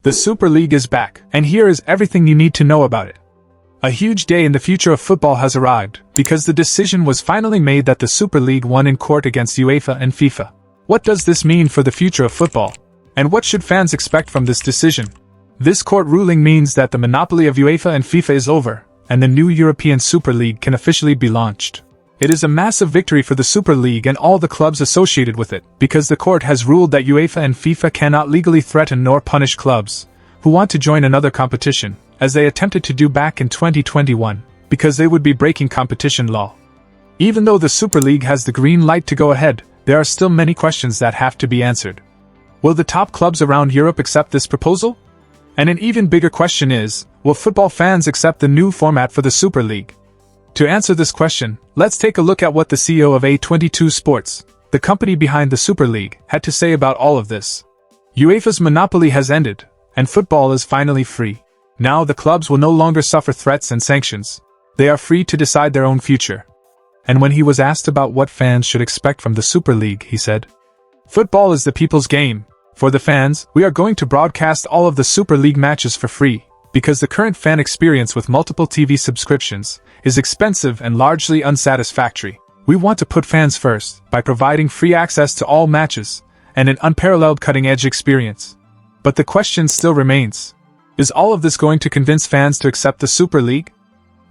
The Super League is back, and here is everything you need to know about it. A huge day in the future of football has arrived, because the decision was finally made that the Super League won in court against UEFA and FIFA. What does this mean for the future of football? And what should fans expect from this decision? This court ruling means that the monopoly of UEFA and FIFA is over, and the new European Super League can officially be launched. It is a massive victory for the Super League and all the clubs associated with it, because the court has ruled that UEFA and FIFA cannot legally threaten nor punish clubs who want to join another competition, as they attempted to do back in 2021, because they would be breaking competition law. Even though the Super League has the green light to go ahead, there are still many questions that have to be answered. Will the top clubs around Europe accept this proposal? And an even bigger question is, will football fans accept the new format for the Super League? To answer this question, let's take a look at what the CEO of A22 Sports, the company behind the Super League, had to say about all of this. UEFA's monopoly has ended, and football is finally free. Now the clubs will no longer suffer threats and sanctions. They are free to decide their own future. And when he was asked about what fans should expect from the Super League, he said, "Football is the people's game. For the fans, we are going to broadcast all of the Super League matches for free, because the current fan experience with multiple TV subscriptions is expensive and largely unsatisfactory. We want to put fans first by providing free access to all matches and an unparalleled cutting-edge experience." But the question still remains. Is all of this going to convince fans to accept the Super League?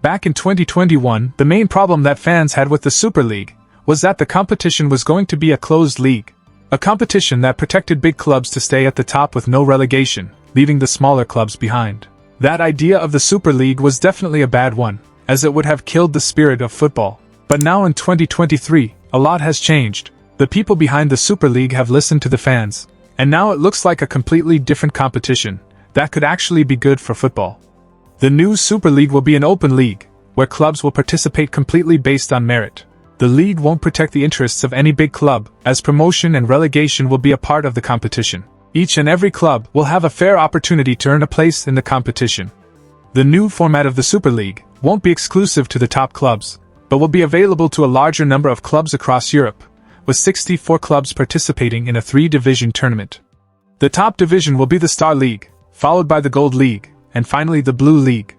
Back in 2021, the main problem that fans had with the Super League was that the competition was going to be a closed league. A competition that protected big clubs to stay at the top with no relegation, leaving the smaller clubs behind. That idea of the Super League was definitely a bad one, as it would have killed the spirit of football. But now in 2023, a lot has changed. The people behind the Super League have listened to the fans, and now it looks like a completely different competition that could actually be good for football. The new Super League will be an open league, where clubs will participate completely based on merit. The league won't protect the interests of any big club, as promotion and relegation will be a part of the competition. Each and every club will have a fair opportunity to earn a place in the competition. The new format of the Super League won't be exclusive to the top clubs, but will be available to a larger number of clubs across Europe, with 64 clubs participating in a 3-division tournament. The top division will be the Star League, followed by the Gold League, and finally the Blue League.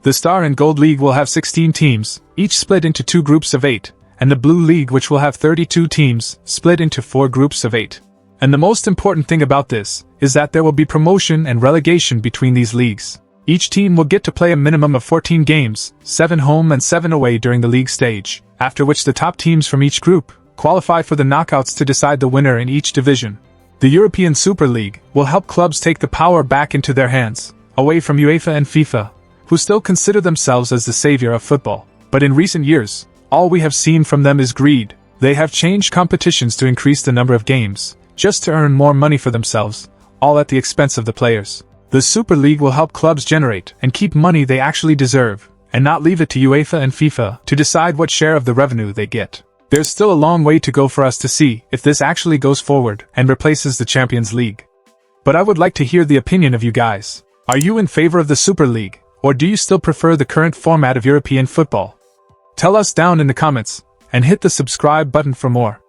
The Star and Gold League will have 16 teams, each split into 2 groups of 8, and the Blue League, which will have 32 teams, split into 4 groups of 8. And the most important thing about this is that there will be promotion and relegation between these leagues. Each team will get to play a minimum of 14 games, 7 home and 7 away during the league stage, after which the top teams from each group qualify for the knockouts to decide the winner in each division. The European Super League will help clubs take the power back into their hands, away from UEFA and FIFA, who still consider themselves as the savior of football. But in recent years, all we have seen from them is greed. They have changed competitions to increase the number of games, just to earn more money for themselves, all at the expense of the players. The Super League will help clubs generate and keep money they actually deserve, and not leave it to UEFA and FIFA to decide what share of the revenue they get. There's still a long way to go for us to see if this actually goes forward and replaces the Champions League. But I would like to hear the opinion of you guys. Are you in favor of the Super League, or do you still prefer the current format of European football? Tell us down in the comments, and hit the subscribe button for more.